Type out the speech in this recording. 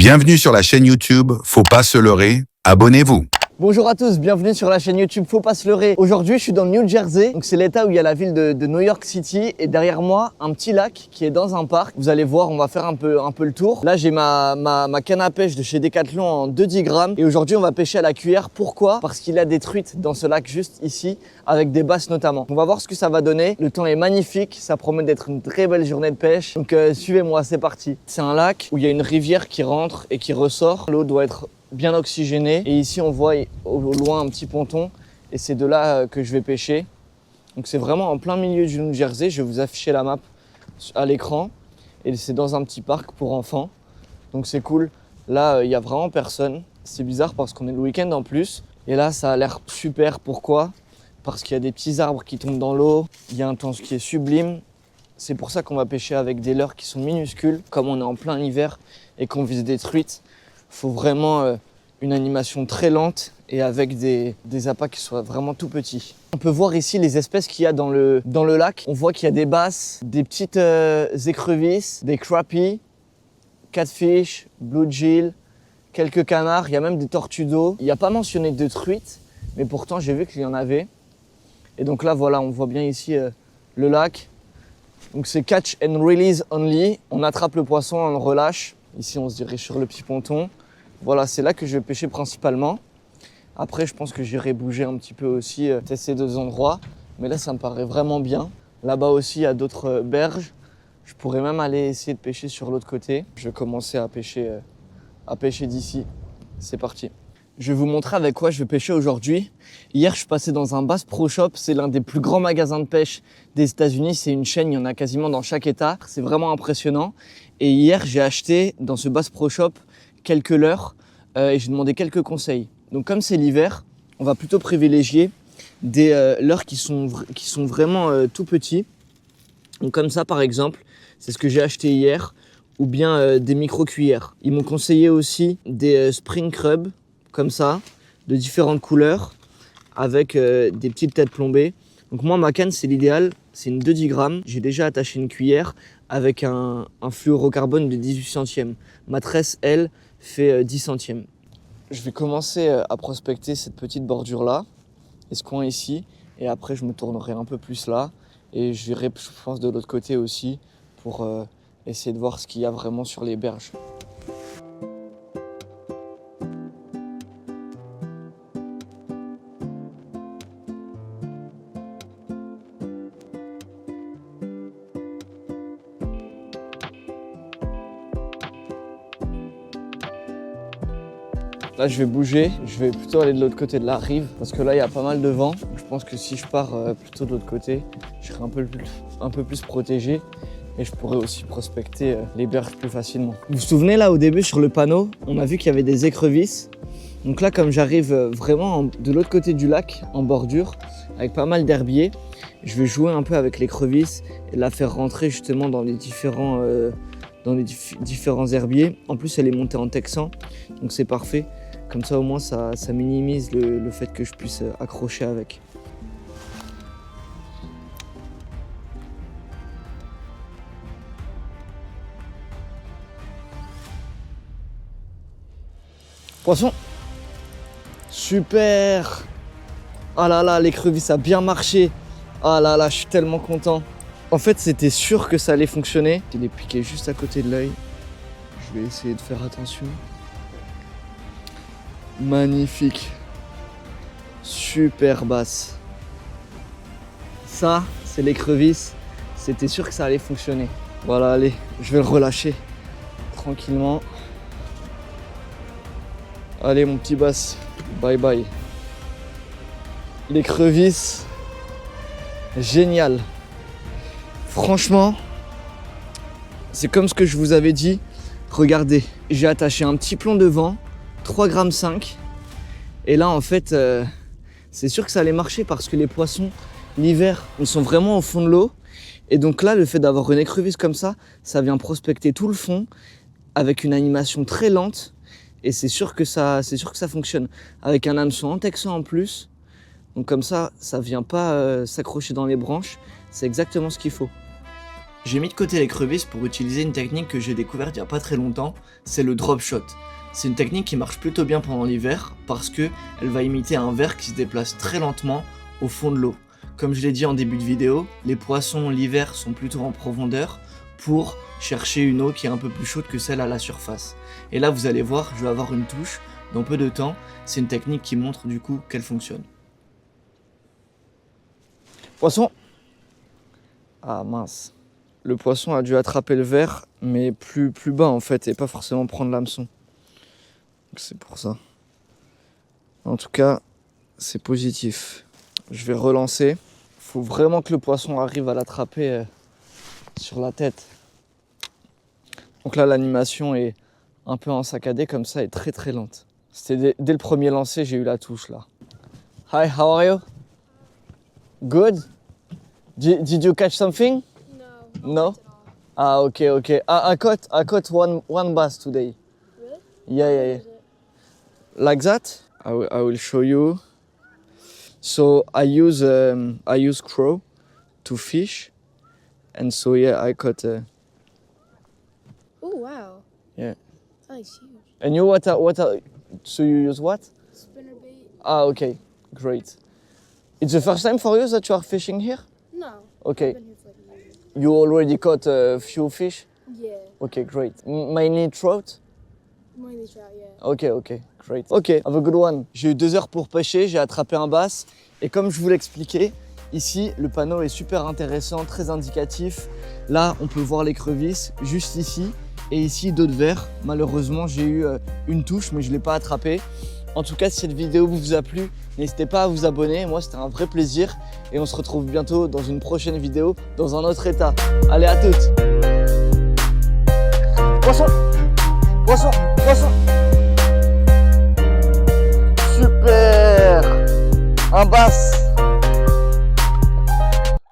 Bienvenue sur la chaîne YouTube Faut pas se leurrer, abonnez-vous. Bonjour à tous, bienvenue sur la chaîne YouTube Faut pas se leurrer. Aujourd'hui, je suis dans le New Jersey, donc c'est l'état où il y a la ville de New York City et derrière moi, un petit lac qui est dans un parc. Vous allez voir, on va faire un peu le tour. Là, j'ai ma canne à pêche de chez Decathlon en 2-10 grammes et aujourd'hui, on va pêcher à la cuillère. Pourquoi? Parce qu'il y a des truites dans ce lac juste ici, avec des basses notamment. On va voir ce que ça va donner. Le temps est magnifique, ça promet d'être une très belle journée de pêche. Donc suivez-moi, c'est parti. C'est un lac où il y a une rivière qui rentre et qui ressort. L'eau doit être bien oxygéné et ici on voit au loin un petit ponton et c'est de là que je vais pêcher. Donc c'est vraiment en plein milieu du New Jersey, je vais vous afficher la map à l'écran et c'est dans un petit parc pour enfants, donc c'est cool. Là il y a vraiment personne, c'est bizarre parce qu'on est le week-end en plus et là ça a l'air super. Pourquoi? Parce qu'il y a des petits arbres qui tombent dans l'eau, il y a un temps qui est sublime. C'est pour ça qu'on va pêcher avec des leurres qui sont minuscules, comme on est en plein hiver et qu'on vise des truites. Faut vraiment une animation très lente et avec des appâts qui soient vraiment tout petits. On peut voir ici les espèces qu'il y a dans le lac. On voit qu'il y a des basses, des petites écrevisses, des crappies, catfish, bluegill, quelques canards. Il y a même des tortues d'eau. Il n'y a pas mentionné de truites, mais pourtant j'ai vu qu'il y en avait. Et donc là voilà, on voit bien ici le lac. Donc c'est catch and release only. On attrape le poisson, on le relâche. Ici, on se dirige sur le petit ponton. Voilà, c'est là que je vais pêcher principalement. Après, je pense que j'irai bouger un petit peu aussi, tester ces deux endroits. Mais là, ça me paraît vraiment bien. Là-bas aussi, il y a d'autres berges. Je pourrais même aller essayer de pêcher sur l'autre côté. Je vais commencer à pêcher d'ici. C'est parti. Je vais vous montrer avec quoi je vais pêcher aujourd'hui. Hier, je suis passé dans un Bass Pro Shop. C'est l'un des plus grands magasins de pêche des États-Unis. C'est une chaîne, il y en a quasiment dans chaque État. C'est vraiment impressionnant. Et hier, j'ai acheté dans ce Bass Pro Shop quelques leurres et j'ai demandé quelques conseils. Donc comme c'est l'hiver, on va plutôt privilégier des leurres qui sont vraiment tout petits. Donc comme ça par exemple, c'est ce que j'ai acheté hier, ou bien des micro-cuillères. Ils m'ont conseillé aussi des Spring Crab, comme ça, de différentes couleurs, avec des petites têtes plombées. Donc moi, ma canne, c'est l'idéal, c'est une 2-10 grammes. J'ai déjà attaché une cuillère avec un fluorocarbone de 18 centièmes. Ma tresse, elle, fait 10 centièmes. Je vais commencer à prospecter cette petite bordure-là, et ce coin ici, et après je me tournerai un peu plus là, et je verrai, je pense, de l'autre côté aussi, pour essayer de voir ce qu'il y a vraiment sur les berges. Là, je vais bouger, je vais plutôt aller de l'autre côté de la rive parce que là, il y a pas mal de vent. Je pense que si je pars plutôt de l'autre côté, je serai un peu plus protégé et je pourrais aussi prospecter les berges plus facilement. Vous vous souvenez là, au début, sur le panneau, on a vu qu'il y avait des écrevisses. Donc là, comme j'arrive vraiment de l'autre côté du lac, en bordure, avec pas mal d'herbiers, je vais jouer un peu avec l'écrevisse et la faire rentrer justement dans les différents herbiers. En plus, elle est montée en texan, donc c'est parfait. Comme ça, au moins, ça minimise le fait que je puisse accrocher avec. Poisson! Super! Ah là là, l'écrevisse a bien marché. Ah là là, je suis tellement content. En fait, c'était sûr que ça allait fonctionner. Il est piqué juste à côté de l'œil. Je vais essayer de faire attention. Magnifique. Super basse. Ça, c'est l'écrevisse. C'était sûr que ça allait fonctionner. Voilà, allez, je vais le relâcher tranquillement. Allez, mon petit bass. Bye bye. L'écrevisse. Génial. Franchement, c'est comme ce que je vous avais dit. Regardez, j'ai attaché un petit plomb devant, 3,5 g. Et là, en fait, c'est sûr que ça allait marcher parce que les poissons, l'hiver, ils sont vraiment au fond de l'eau. Et donc là, le fait d'avoir une écrevisse comme ça vient prospecter tout le fond avec une animation très lente. Et c'est sûr que ça fonctionne. Avec un hameçon en texan en plus. Donc comme ça vient pas s'accrocher dans les branches. C'est exactement ce qu'il faut. J'ai mis de côté les crevisses pour utiliser une technique que j'ai découverte il n'y a pas très longtemps, c'est le drop shot. C'est une technique qui marche plutôt bien pendant l'hiver parce que elle va imiter un verre qui se déplace très lentement au fond de l'eau. Comme je l'ai dit en début de vidéo, les poissons l'hiver sont plutôt en profondeur pour chercher une eau qui est un peu plus chaude que celle à la surface. Et là vous allez voir, je vais avoir une touche dans peu de temps. C'est une technique qui montre du coup qu'elle fonctionne. Poisson! Ah mince. Le poisson a dû attraper le verre, mais plus bas en fait, et pas forcément prendre l'hameçon. Donc c'est pour ça. En tout cas, c'est positif. Je vais relancer. Faut vraiment que le poisson arrive à l'attraper sur la tête. Donc là, l'animation est un peu en saccadé comme ça et très très lente. C'était dès le premier lancer, j'ai eu la touche là. Hi, how are you? Good? Did you catch something? No? Ah, okay, okay. I caught one bass today. Really? Yeah. Like that? I will show you. So I use crow to fish, and so yeah, I caught. Oh wow. Yeah. That is huge. And you so you use what? Spinnerbait? Ah, okay, great. It's the first time for you that you are fishing here? No. Okay. I've been here for like a year. You already caught a few fish? Yeah. Okay, great. Mainly trout? Mainly trout, yeah. Ok, great. Ok, have a good one. J'ai eu 2 heures pour pêcher, j'ai attrapé un bass. Et comme je vous l'expliquais, ici, le panneau est super intéressant, très indicatif. Là, on peut voir l'écrevisse, juste ici. Et ici, d'autres vers. Malheureusement, j'ai eu une touche, mais je ne l'ai pas attrapé. En tout cas, si cette vidéo vous a plu, n'hésitez pas à vous abonner. Moi, c'était un vrai plaisir. Et on se retrouve bientôt dans une prochaine vidéo, dans un autre état. Allez, à toutes. Poisson! Poisson! Poisson! Super! Un bass!